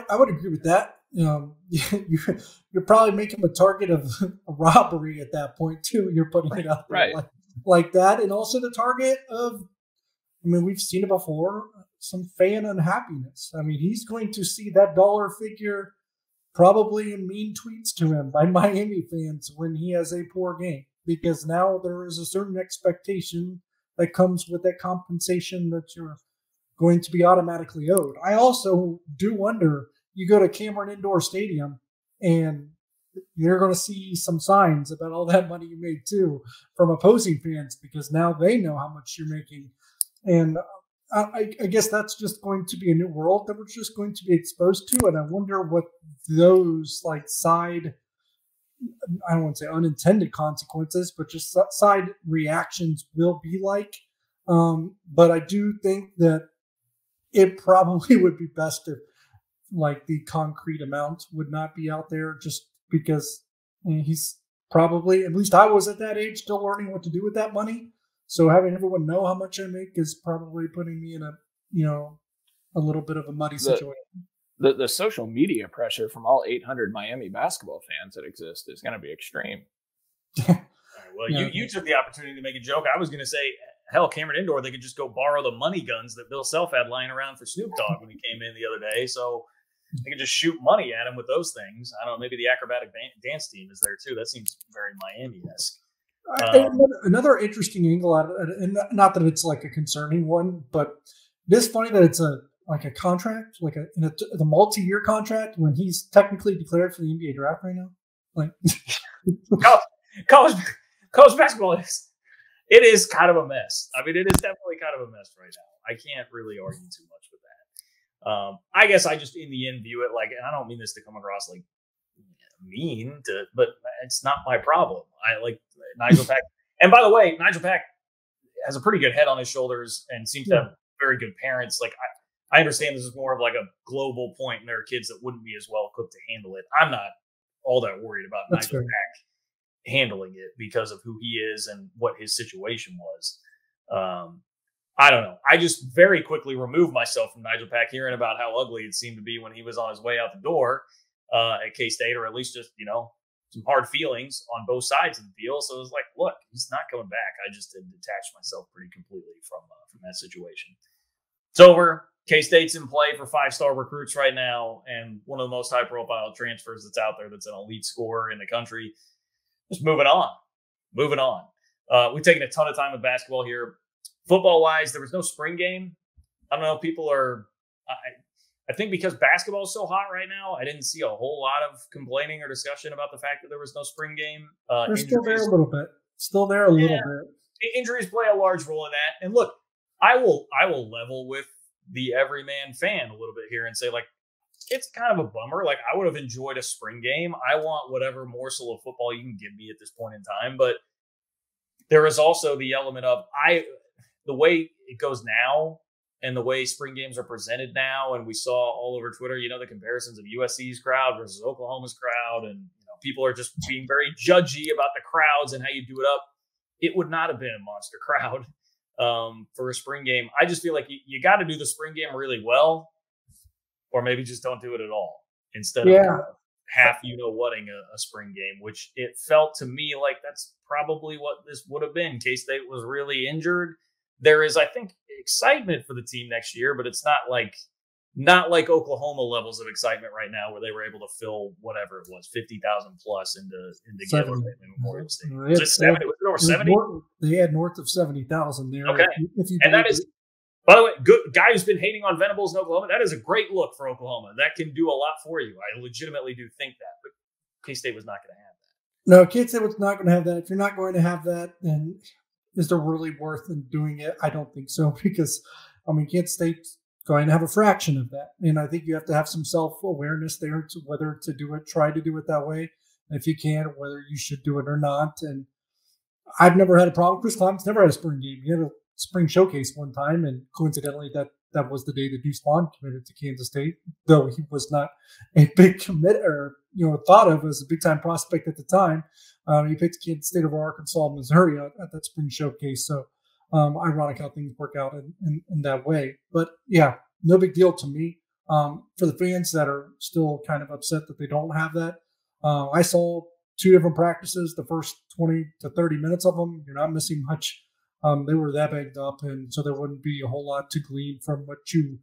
Speaker 2: I would agree with that. You're probably making him a target of a robbery at that point too. You're putting it out there like that, and also the target of, I mean, we've seen it before, some fan unhappiness. I mean, he's going to see that dollar figure probably in mean tweets to him by Miami fans when he has a poor game, because now there is a certain expectation that comes with that compensation that you're going to be automatically owed. I also do wonder, you go to Cameron Indoor Stadium and you're going to see some signs about all that money you made too from opposing fans, because now they know how much you're making. And I guess that's just going to be a new world that we're just going to be exposed to. And I wonder what those like side, I don't want to say unintended consequences, but just side reactions will be like. But I do think that it probably would be best if like the concrete amount would not be out there, just because he's probably, at least I was at that age, still learning what to do with that money. So having everyone know how much I make is probably putting me in a little bit of a muddy situation.
Speaker 3: The social media pressure from all 800 Miami basketball fans that exist is going to be extreme.
Speaker 1: Well, you took the opportunity to make a joke. I was going to say, hell, Cameron Indoor, they could just go borrow the money guns that Bill Self had lying around for Snoop Dogg when he came in the other day. So they could just shoot money at him with those things. I don't know, maybe the acrobatic dance team is there too. That seems very Miami-esque.
Speaker 2: Another interesting angle out of it, and not that it's like a concerning one, but it is funny that it's a contract, like the multi-year contract when he's technically declared for the NBA draft right now. Like
Speaker 1: college basketball is kind of a mess. I mean, it is definitely kind of a mess right now. I can't really argue too much with that. I guess I just in the end view it like, and I don't mean this to come across like mean but it's not my problem. I like Nigel Pack. And by the way, Nigel Pack has a pretty good head on his shoulders and seems to have very good parents. Like I understand this is more of like a global point and there are kids that wouldn't be as well equipped to handle it. I'm not all that worried about Nigel Pack handling it because of who he is and what his situation was. I don't know. I just very quickly removed myself from Nigel Pack hearing about how ugly it seemed to be when he was on his way out the door at K-State, or at least just, some hard feelings on both sides of the deal. So it was like, look, he's not coming back. I just had detached myself pretty completely from that situation. It's over. K-State's in play for 5-star recruits right now, and one of the most high-profile transfers that's out there that's an elite scorer in the country. Just moving on. We've taken a ton of time with basketball here. Football-wise, there was no spring game. I don't know if people are I think because basketball is so hot right now, I didn't see a whole lot of complaining or discussion about the fact that there was no spring game.
Speaker 2: They're still there a little bit.
Speaker 1: Injuries play a large role in that. And look, I will level with the everyman fan a little bit here and say, like, it's kind of a bummer. Like, I would have enjoyed a spring game. I want whatever morsel of football you can give me at this point in time. But there is also the element of the way it goes now and the way spring games are presented now. And we saw all over Twitter, the comparisons of USC's crowd versus Oklahoma's crowd. And people are just being very judgy about the crowds and how you do it up. It would not have been a monster crowd for a spring game. I just feel like you got to do the spring game really well, or maybe just don't do it at all instead of half whatting a spring game, which it felt to me like that's probably what this would have been. K-State was really injured. There is, I think, excitement for the team next year, but it's not like Oklahoma levels of excitement right now, where they were able to fill whatever it was, 50,000 plus into Gaylord Memorial Stadium. Was it 70? Was it over 70?
Speaker 2: They had north of 70,000 there.
Speaker 1: Okay, and that is. By the way, good guy who's been hating on Venables in Oklahoma. That is a great look for Oklahoma. That can do a lot for you. I legitimately do think that. But K-State was not going to have that.
Speaker 2: No, K-State was not going to have that. If you're not going to have that, then is there really worth in doing it? I don't think so, because, K-State's going to have a fraction of that. And I think you have to have some self-awareness there to whether to do it, try to do it that way. And if you can, whether you should do it or not. And I've never had a problem. Chris Clemens never had a spring game. He had a spring showcase one time, and coincidentally that was the day that Deuce Vaughn committed to Kansas State, though he was not a big commit or thought of as a big time prospect at the time. He picked Kansas State over Arkansas and Missouri at that spring showcase. So ironic how things work out in that way. But yeah, no big deal to me. For the fans that are still kind of upset that they don't have that, I saw 2 different practices, the first 20 to 30 minutes of them. You're not missing much. They were that banged up, and so there wouldn't be a whole lot to glean from what you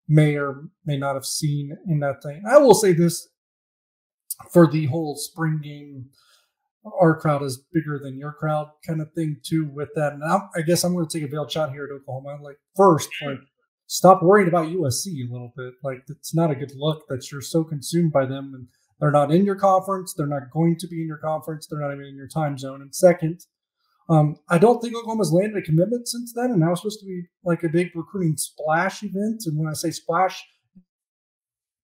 Speaker 2: may or may not have seen in that thing. I will say this, for the whole spring game, our crowd is bigger than your crowd kind of thing too with that. And I guess I'm going to take a veiled shot here at Oklahoma. First, stop worrying about USC a little bit. It's not a good look that you're so consumed by them, and they're not in your conference. They're not going to be in your conference. They're not even in your time zone. And second, I don't think Oklahoma's landed a commitment since then, and now it's supposed to be like a big recruiting splash event. And when I say splash,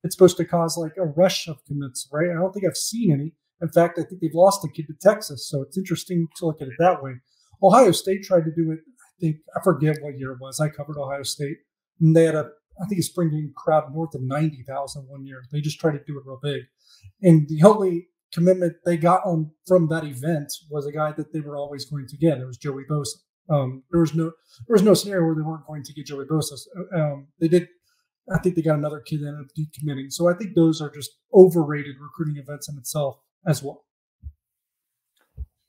Speaker 2: it's supposed to cause like a rush of commits, right? I don't think I've seen any. In fact, I think they've lost a kid to Texas, so it's interesting to look at it that way. Ohio State tried to do it. I forget what year it was. I covered Ohio State, and they had a spring game crowd north of 90,000 one year. They just tried to do it real big, and the only commitment they got from that event was a guy that they were always going to get. It was Joey Bosa. There was no scenario where they weren't going to get Joey Bosa. They did. I think they got another kid that ended up decommitting. So I think those are just overrated recruiting events in itself as well.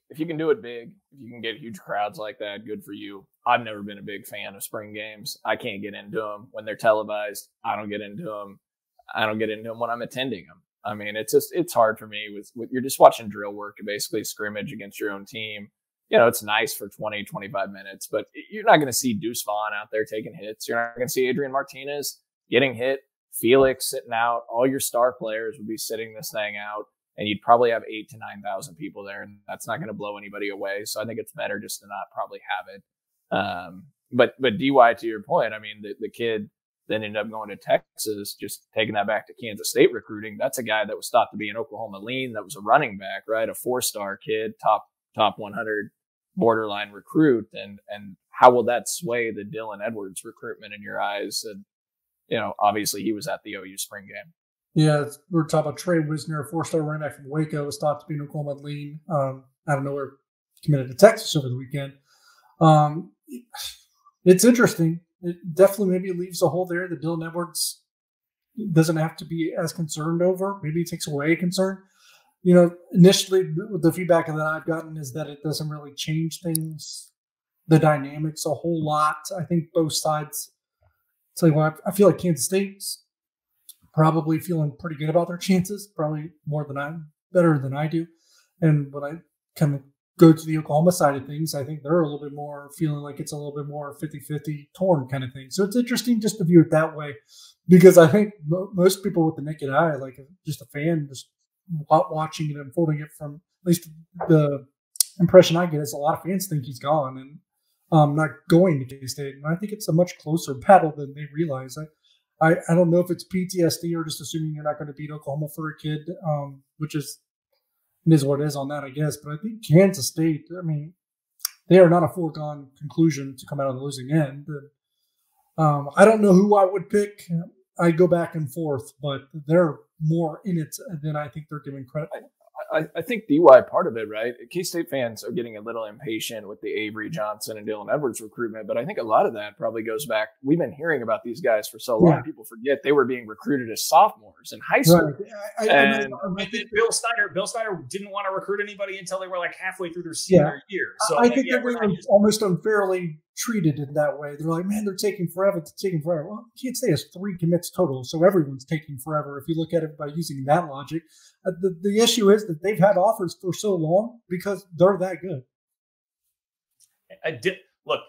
Speaker 3: If you can do it big, if you can get huge crowds like that, good for you. I've never been a big fan of spring games. I can't get into them when they're televised. I don't get into them. I don't get into them when I'm attending them. It's hard for me with you're just watching drill work and basically scrimmage against your own team. It's nice for 20, 25 minutes, but you're not going to see Deuce Vaughn out there taking hits. You're not going to see Adrian Martinez getting hit, Felix sitting out. All your star players would be sitting this thing out, and you'd probably have 8,000 to 9,000 people there, and that's not going to blow anybody away. So I think it's better just to not probably have it. But DY, to your point, the kid then ended up going to Texas, just taking that back to Kansas State recruiting. That's a guy that was thought to be an Oklahoma lean, that was a running back, right? A 4-star kid, top 100 borderline recruit. And how will that sway the Dylan Edwards recruitment in your eyes? And, obviously he was at the OU spring game.
Speaker 2: Yeah, we're talking about Trey Wisner, a 4-star running back from Waco, was thought to be an Oklahoma lean. I don't know where committed to Texas over the weekend. It's interesting. It definitely maybe leaves a hole there that Dylan Edwards doesn't have to be as concerned over. Maybe it takes away a concern. Initially the feedback that I've gotten is that it doesn't really change things, the dynamics a whole lot. I think both sides. Tell you what, I feel like Kansas State's probably feeling pretty good about their chances, probably better than I do. And when I kind of go to the Oklahoma side of things, I think they're a little bit more feeling like it's a little bit more 50-50 torn kind of thing. So it's interesting just to view it that way, because I think most people with the naked eye, like just a fan, just watching it, unfolding it, from at least the impression I get is a lot of fans think he's gone and not going to K-State. And I think it's a much closer battle than they realize. I don't know if it's PTSD or just assuming you're not going to beat Oklahoma for a kid, which is what it is on that, I guess. But I think Kansas State, they are not a foregone conclusion to come out on the losing end. I don't know who I would pick. I go back and forth, but they're more in it than I think they're giving credit for.
Speaker 3: I think DY part of it, right? K-State fans are getting a little impatient with the Avery Johnson and Dylan Edwards recruitment, but I think a lot of that probably goes back. We've been hearing about these guys for so long. People forget they were being recruited as sophomores in high school.
Speaker 1: Right. I think Bill Snyder didn't want to recruit anybody until they were like halfway through their senior year. So
Speaker 2: I think they were almost unfairly treated in that way. They're like, man, they're taking forever. Well, K-State has 3 commits total, so everyone's taking forever if you look at it by using that logic. The issue is that they've had offers for so long because they're that good.
Speaker 1: Look,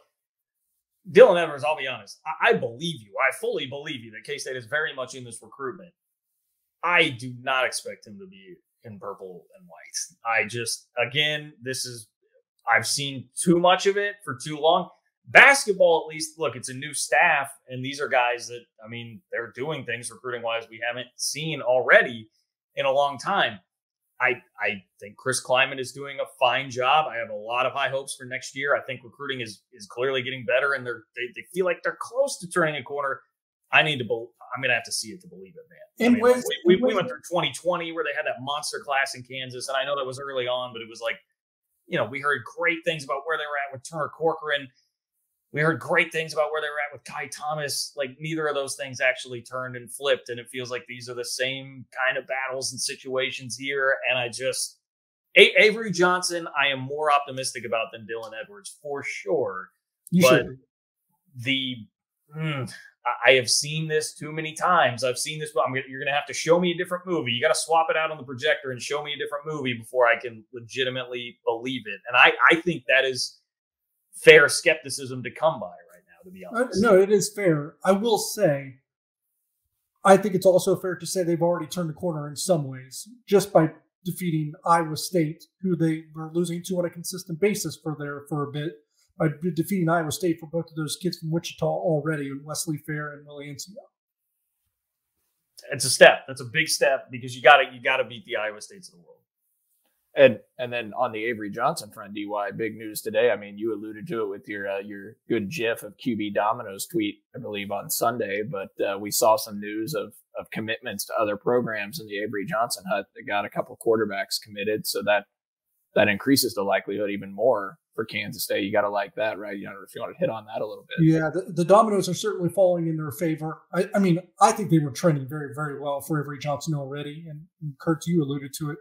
Speaker 1: Dylan Edwards, I'll be honest. I believe you. I fully believe you that K-State is very much in this recruitment. I do not expect him to be in purple and white. I've seen too much of it for too long. Basketball, at least, look, it's a new staff, and these are guys that, I mean, they're doing things recruiting-wise we haven't seen already in a long time. I think Chris Kleiman is doing a fine job. I have a lot of high hopes for next year. I think recruiting is clearly getting better, and they feel like they're close to turning a corner. I'm going to have to see it to believe it, man. We went through 2020 where they had that monster class in Kansas, and I know that was early on, but it was like, we heard great things about where they were at with Turner Corcoran. We heard great things about where they were at with Kai Thomas. Like, neither of those things actually turned and flipped. And it feels like these are the same kind of battles and situations here. And Avery Johnson, I am more optimistic about than Dylan Edwards for sure. I have seen this too many times. I've seen this. You're going to have to show me a different movie. You got to swap it out on the projector and show me a different movie before I can legitimately believe it. And I think that is fair skepticism to come by right now, to be honest.
Speaker 2: No, it is fair. I will say, I think it's also fair to say they've already turned the corner in some ways, just by defeating Iowa State, who they were losing to on a consistent basis for a bit, by defeating Iowa State for both of those kids from Wichita already, and Wesley Fair and Willie Encino.
Speaker 1: It's a step. That's a big step because you got to beat the Iowa States of the world.
Speaker 3: And then on the Avery Johnson front, DY, big news today. I mean, you alluded to it with your good GIF of QB Domino's tweet, I believe, on Sunday. But we saw some news of commitments to other programs in the Avery Johnson hut. They got a couple quarterbacks committed, so that increases the likelihood even more for Kansas State. You got to like that, right? If you want to hit on that a little bit.
Speaker 2: Yeah, the dominoes are certainly falling in their favor. I mean, I think they were trending very, very well for Avery Johnson already. And Kurtz, you alluded to it.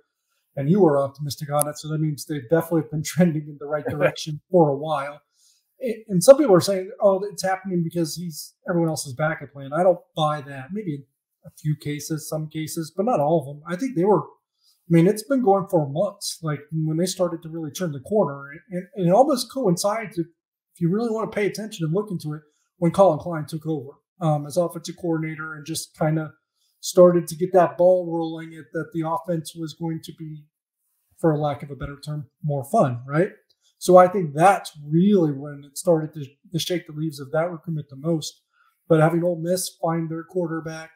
Speaker 2: And you were optimistic on it, so that means they've definitely been trending in the right direction for a while. And some people are saying, "Oh, it's happening because everyone else's backup plan." I don't buy that. Maybe in a few cases, some cases, but not all of them. I think they were. I mean, it's been going for months. Like when they started to really turn the corner, and it almost coincides, if you really want to pay attention and look into it, when Colin Klein took over as offensive coordinator and just kind of started to get that ball rolling, that the offense was going to be, for a lack of a better term, more fun, right? So I think that's really when it started to shake the leaves of that recruitment the most. But having Ole Miss find their quarterback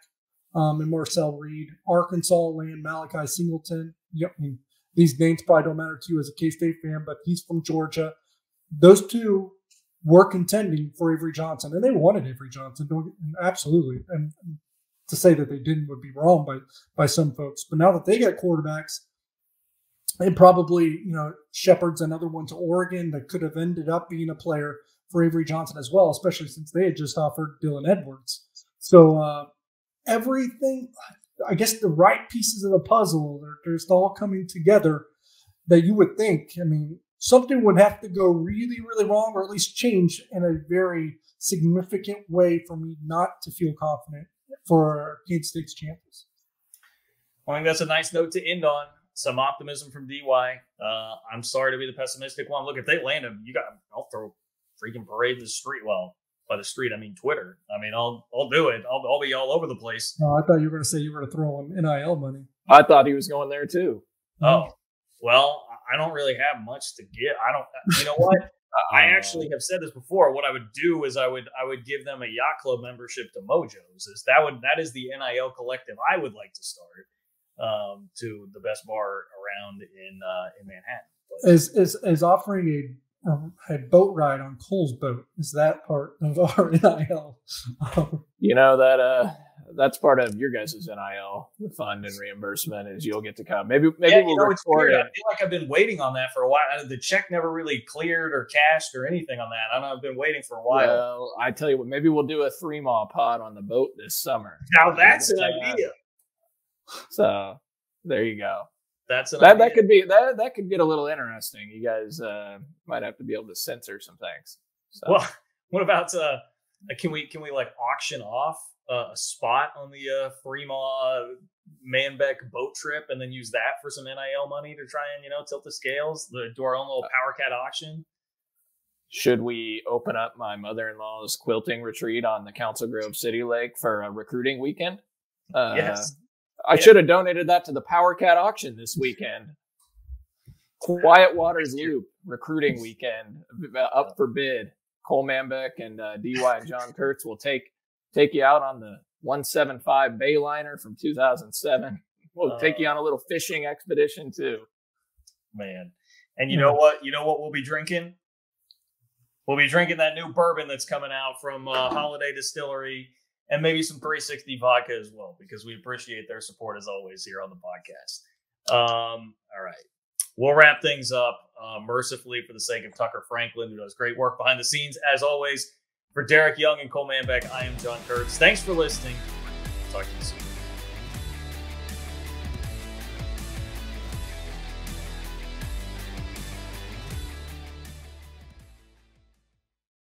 Speaker 2: and Marcel Reed, Arkansas land Malachi Singleton. Yep, I mean, these names probably don't matter to you as a K-State fan, but he's from Georgia. Those two were contending for Avery Johnson, and they wanted Avery Johnson, absolutely. And to say that they didn't would be wrong by some folks. But now that they got quarterbacks, and probably, Shepard's another one to Oregon that could have ended up being a player for Avery Johnson as well, especially since they had just offered Dylan Edwards. So everything, I guess the right pieces of the puzzle, they're just all coming together that you would think, I mean, something would have to go really, really wrong, or at least change in a very significant way for me not to feel confident for Kansas State's chances.
Speaker 1: Well, I think that's a nice note to end on. Some optimism from DY. I'm sorry to be the pessimistic one. Look, if they land him, I'll throw a freaking parade in the street. Well, by the street, I mean Twitter. I mean, I'll do it. I'll be all over the place.
Speaker 2: No, I thought you were going to say you were going to throw him NIL money.
Speaker 3: I thought he was going there too.
Speaker 1: Oh, well, I don't really have much to give. You know what? I actually have said this before. What I would do is I would give them a yacht club membership to Mojo's. That is the NIL collective I would like to start to the best bar around in Manhattan.
Speaker 2: Is offering a boat ride on Cole's boat? Is that part of our NIL?
Speaker 3: that's part of your guys' NIL fund and reimbursement is you'll get to come. Maybe
Speaker 1: Yeah,
Speaker 3: we'll record it.
Speaker 1: I feel like I've been waiting on that for a while. The check never really cleared or cashed or anything on that. I don't know. I've been waiting for a while.
Speaker 3: Well, I tell you what, maybe we'll do a 3-mile pod on the boat this summer.
Speaker 1: Now that's an idea.
Speaker 3: So there you go.
Speaker 1: That's an idea.
Speaker 3: That could get a little interesting. You guys might have to be able to censor some things. So.
Speaker 1: Well, what about can we like auction off a spot on the Fremont Manbeck boat trip and then use that for some NIL money to try and tilt the scales? Do our own little Power Cat auction.
Speaker 3: Should we open up my mother-in-law's quilting retreat on the Council Grove City Lake for a recruiting weekend?
Speaker 1: Yes.
Speaker 3: I should have donated that to the Power Cat auction this weekend. Quiet Waters Loop recruiting weekend up for bid. Cole Manbeck and DY and John Kurtz will take you out on the 175 Bayliner from 2007. We'll take you on a little fishing expedition too.
Speaker 1: Man. And you know what? You know what we'll be drinking? We'll be drinking that new bourbon that's coming out from Holiday Distillery and maybe some 360 vodka as well, because we appreciate their support as always here on the podcast. All right. We'll wrap things up mercifully for the sake of Tucker Franklin, who does great work behind the scenes. As always, for Derek Young and Cole Manbeck, I am John Kurtz. Thanks for listening. Talk to you soon.